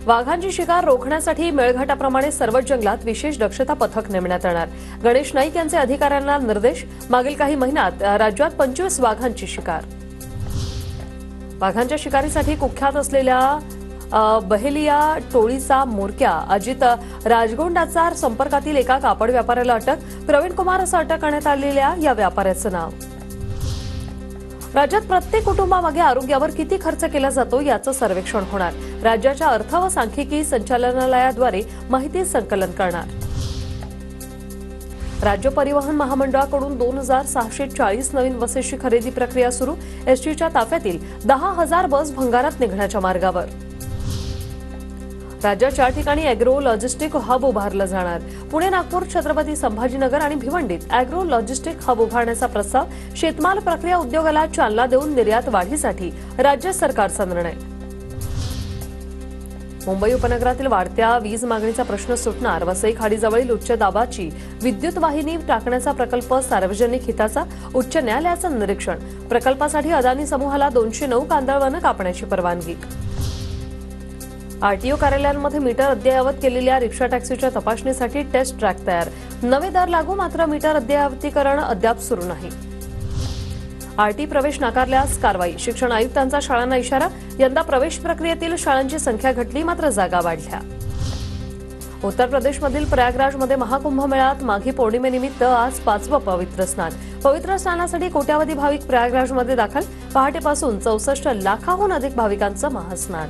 वाघांची शिकार रोखण्यासाठी मेळघाटाप्रमाणे सर्वच जंगलात विशेष दक्षता पथक नेमण्यात येणार। गणेश नाईक यांचे अधिकाऱ्यांना निर्देश। मागील काही महिन्यात राज्यात 25 वाघांची शिकार। वाघांच्या शिकारीसाठी कुख्यात असलेल्या बहेलिया टोळीचा म्होरक्या अजित राजगोंडाचा संपर्कातील एका कापड व्यापाऱ्याला अटक। प्रवीण कुमार असं अटक करण्यात आलेल्या या व्यापाऱ्याचं नाव। राज्यात प्रत्येक कुटुंबामागे आरोग्यावर किती खर्च केला जातो याचं सर्वेक्षण होणार। राज्याच्या अर्थ व सांख्यिकी संचालनालयाद्वारे माहिती संकलन करणार। राज्य परिवहन महामंडळाकडून 2640 नवीन बसेसची खरेदी प्रक्रिया सुरू। एसटीच्या ताफ्यातील 10,000 बस भंगारात निघण्याच्या मार्गावर। राज्यात 4 ठिकाणी अॅग्रो लॉजिस्टिक हब उभारलं जाणार। पुणे, नागपूर, छत्रपती संभाजीनगर आणि भिवंडीत अॅग्रो लॉजिस्टिक हब उभारण्याचा प्रस्ताव। शेतमाल प्रक्रिया उद्योगाला चालना देऊन निर्यात वाढीसाठी राज्य सरकारचा निर्णय। मुंबई उपनगरातील वाढत्या वीज मागणीचा प्रश्न सुटणार। वसई खाडीजवळील उच्च दाबाची विद्युत वाहिनी टाकण्याचा प्रकल्प सार्वजनिक हिताचा। उच्च न्यायालयाचं निरीक्षण। प्रकल्पासाठी अदानी समूहाला 209 कांदळवनं कापण्याची परवानगी। आरटीओ कार्यालयांमध्ये मीटर अद्ययावत केलेल्या रिक्षा टॅक्सीच्या तपासणीसाठी टेस्ट ट्रॅक तयार। नवे दर लागू, मात्र मीटर अद्ययावतीकरण अद्याप सुरू नाही। आरटी प्रवेश नाकारल्यास कारवाई। शिक्षण आयुक्तांचा शाळांना इशारा। यंदा प्रवेश प्रक्रियेतील शाळांची संख्या घटली, मात्र जागा वाढल्या। उत्तर प्रदेशमधील प्रयागराजमध्ये महाकुंभमेळ्यात माघी पौर्णिमेनिमित्त आज 5वं पवित्र स्नान। पवित्र स्नानासाठी कोट्यावधी भाविक प्रयागराजमध्ये दाखल। पहाटेपासून 64 लाखाहून अधिक भाविकांचं महास्नान।